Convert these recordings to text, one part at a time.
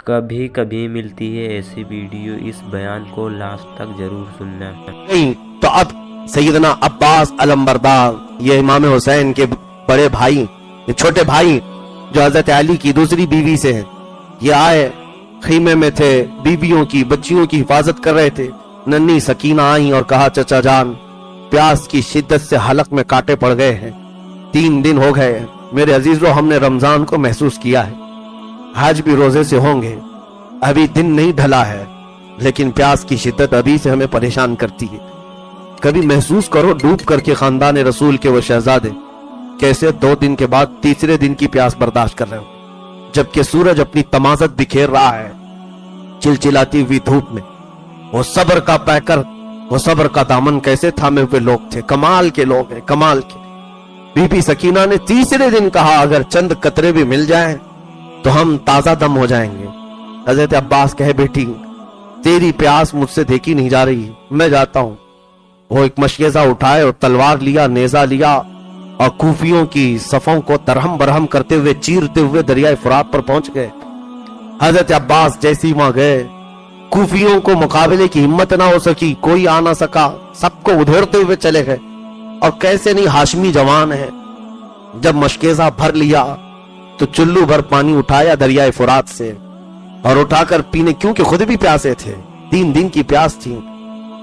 کبھی کبھی ملتی ہے ایسی ویڈیو، اس بیان کو لاسٹ تک ضرور سننا۔ نہیں تو اب سیدنا عباس علمبردار، یہ امام حسین کے بڑے بھائی، یہ چھوٹے بھائی جو حضرت علی کی دوسری بیوی سے ہیں، یہ آئے خیمے میں تھے، بیویوں کی بچیوں کی حفاظت کر رہے تھے۔ ننھی سکینہ آئیں اور کہا چچا جان، پیاس کی شدت سے حلق میں کانٹے پڑ گئے ہیں، 3 دن ہو گئے، میرے عزیزو ہم نے رمضان کو محسوس کیا ہے، آج بھی روزے سے ہوں گے، ابھی دن نہیں ڈھلا ہے، لیکن پیاس کی شدت ابھی سے ہمیں پریشان کرتی ہے۔ کبھی محسوس کرو ڈوب کر کے خاندان رسول کے وہ شہزادے کیسے 2 دن کے بعد تیسرے دن کی پیاس برداشت کر رہے ہو، جبکہ سورج اپنی تمازت بکھیر رہا ہے چلچلاتی ہوئی دھوپ میں۔ وہ صبر کا پیکر، وہ صبر کا دامن کیسے تھامے ہوئے لوگ تھے، کمال کے لوگ ہیں، کمال کے۔ بی بی سکینہ نے تیسرے دن کہا اگر چند قطرے بھی مل جائیں تو ہم تازہ دم ہو جائیں گے۔ حضرت عباس کہے بیٹی تیری پیاس مجھ سے دیکھی نہیں جا رہی، میں جاتا ہوں۔ وہ ایک مشکیزہ اٹھائے اور تلوار لیا، نیزہ لیا، اور کوفیوں کی صفوں کو درہم برہم کرتے ہوئے چیرتے ہوئے دریائے فرات پر پہنچ گئے۔ حضرت عباس جیسی وہاں گئے، کوفیوں کو مقابلے کی ہمت نہ ہو سکی، کوئی آ نہ سکا، سب کو ادھیڑتے ہوئے چلے گئے۔ اور کیسے نہیں ہاشمی جوان ہے، جب مشکیزہ بھر لیا تو چلو بھر پانی اٹھایا دریائے فرات سے اور اٹھا کر پینے، کیونکہ خود بھی پیاسے تھے، 3 دن کی پیاس تھی۔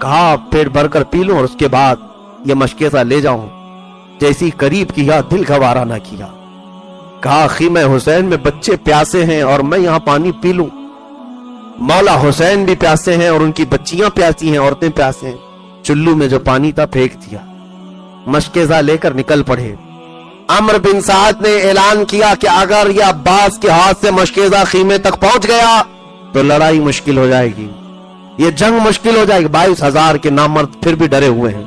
کہا پیٹ بھر کر پی لوں اور اس کے بعد یہ مشکیزہ لے جاؤں۔ جیسی قریب کیا دل گوارا نہ کیا، کہا خیمہ حسین میں بچے پیاسے ہیں اور میں یہاں پانی پی لوں، مولا حسین بھی پیاسے ہیں اور ان کی بچیاں پیاسی ہیں، عورتیں پیاسے ہیں۔ چلو میں جو پانی تھا پھینک دیا، مشکیزہ لے کر نکل پڑے۔ عمرو بن سعد نے اعلان کیا کہ اگر یہ عباس کے ہاتھ سے مشکیزہ خیمے تک پہنچ گیا تو لڑائی مشکل ہو جائے گی، یہ جنگ مشکل ہو جائے گی۔ 22,000 کے نامرد پھر بھی ڈرے ہوئے ہیں،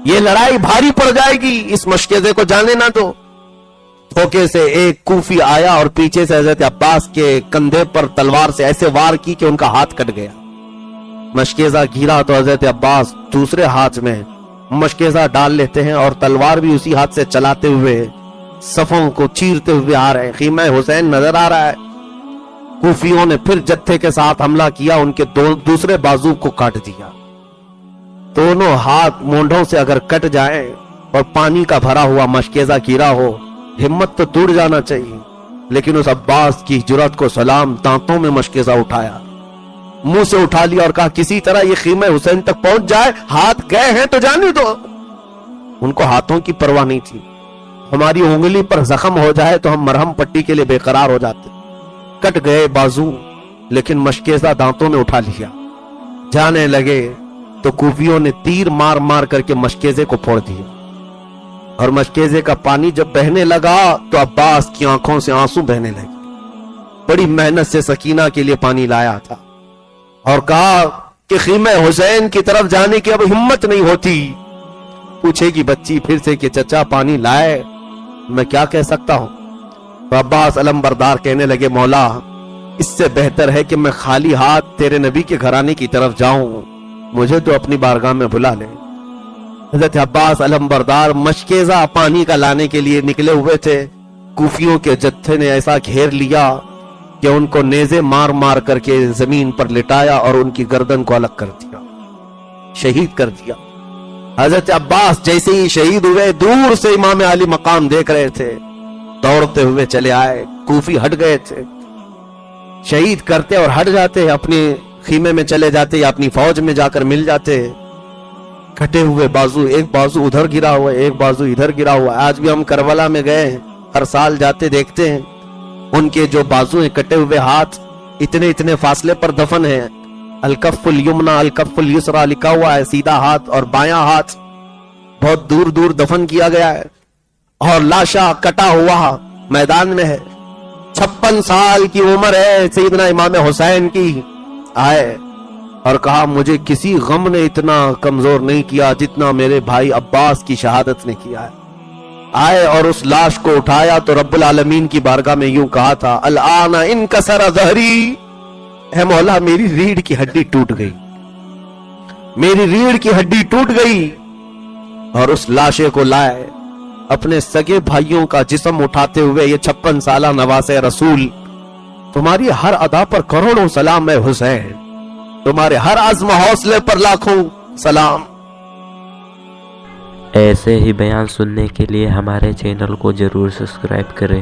یہ لڑائی بھاری پڑ جائے گی، اس مشکیزے کو جانے نہ دو۔ دھوکے سے ایک کوفی آیا اور پیچھے سے حضرت عباس کے کندھے پر تلوار سے ایسے وار کی کہ ان کا ہاتھ کٹ گیا۔ مشکیزہ گھیرا تو حضرت عباس دوسرے ہاتھ میں مشکیزہ ڈال لیتے ہیں اور تلوار بھی اسی ہاتھ سے چلاتے ہوئے صفوں کو چیرتے ہوئے آ رہے ہیں۔ خیمہ حسین نظر آ رہا ہے۔ کوفیوں نے پھر جتھے کے ساتھ حملہ کیا، ان کے دوسرے بازو کو کاٹ دیا۔ دونوں ہاتھ مونڈوں سے اگر کٹ جائیں اور پانی کا بھرا ہوا مشکیزہ گیرا ہو، ہمت تو ٹوٹ جانا چاہیے، لیکن اس عباس کی جرأت کو سلام، دانتوں میں مشکیزہ اٹھایا، منہ سے اٹھا لیا اور کہا کسی طرح یہ خیمہ حسین تک پہنچ جائے، ہاتھ گئے ہیں تو جانے دو۔ ان کو ہاتھوں کی پرواہ نہیں تھی، ہماری انگلی پر زخم ہو جائے تو ہم مرہم پٹی کے لیے بے قرار ہو جاتے۔ کٹ گئے بازو، لیکن مشکیزہ دانتوں میں اٹھا لیا۔ جانے لگے تو کوفیوں نے تیر مار مار کر کے مشکیزے کو پھوڑ دیا، اور مشکیزے کا پانی جب بہنے لگا تو عباس کی آنکھوں سے آنسو بہنے لگے۔ بڑی محنت سے سکینہ کے لیے پانی لایا تھا اور کہا کہ خیمہ حسین کی طرف جانے کی اب ہمت نہیں ہوتی۔ پوچھے گی بچی پھر سے کہ چچا پانی لائے، میں کیا کہہ سکتا ہوں؟ تو عباس علمبردار کہنے لگے مولا اس سے بہتر ہے کہ میں خالی ہاتھ تیرے نبی کے گھرانے کی طرف جاؤں، مجھے تو اپنی بارگاہ میں بلا لے۔ حضرت عباس علمبردار مشکیزہ پانی کا لانے کے لیے نکلے ہوئے تھے، کوفیوں کے جتھے نے ایسا گھیر لیا کہ ان کو نیزے مار مار کر کے زمین پر لٹایا اور ان کی گردن کو الگ کر دیا، شہید کر دیا۔ حضرت عباس جیسے ہی شہید ہوئے، دور سے امام علی مقام دیکھ رہے تھے، دوڑتے ہوئے چلے آئے۔ کوفی ہٹ گئے تھے، شہید کرتے اور ہٹ جاتے، اپنے خیمے میں چلے جاتے یا اپنی فوج میں جا کر مل جاتے۔ کٹے ہوئے بازو، ایک بازو ادھر گرا ہوا ہے، ایک بازو ادھر گرا ہوا ہے۔ آج بھی ہم کربلا میں گئے ہیں، ہر سال جاتے دیکھتے ہیں، ان کے جو بازو ہیں، کٹے ہوئے ہاتھ اتنے فاصلے پر دفن ہیں۔ الکف الیمنا الکف الیسرا لکھا ہوا ہے، سیدھا ہاتھ اور بایاں ہاتھ بہت دور دور دفن کیا گیا ہے، اور لاشا کٹا ہوا میدان میں ہے۔ 56 سال کی عمر ہے سیدنا امام حسین کی۔ آئے اور کہا مجھے کسی غم نے اتنا کمزور نہیں کیا جتنا میرے بھائی عباس کی شہادت نے کیا ہے۔ آئے اور اس لاش کو اٹھایا تو رب العالمین کی بارگاہ میں یوں کہا تھا الآن انکسر ظہری، اے مولا میری ریڑھ کی ہڈی ٹوٹ گئی، میری ریڑھ کی ہڈی ٹوٹ گئی۔ اور اس لاشے کو لائے، اپنے سگے بھائیوں کا جسم اٹھاتے ہوئے یہ 56 سالہ نواسے رسول تمہاری ہر ادا پر کروڑوں سلام ہے حسین، تمہارے ہر عزم حوصلے پر لاکھوں سلام۔ ایسے ہی بیان سننے کے لیے ہمارے چینل کو ضرور سبسکرائب کریں۔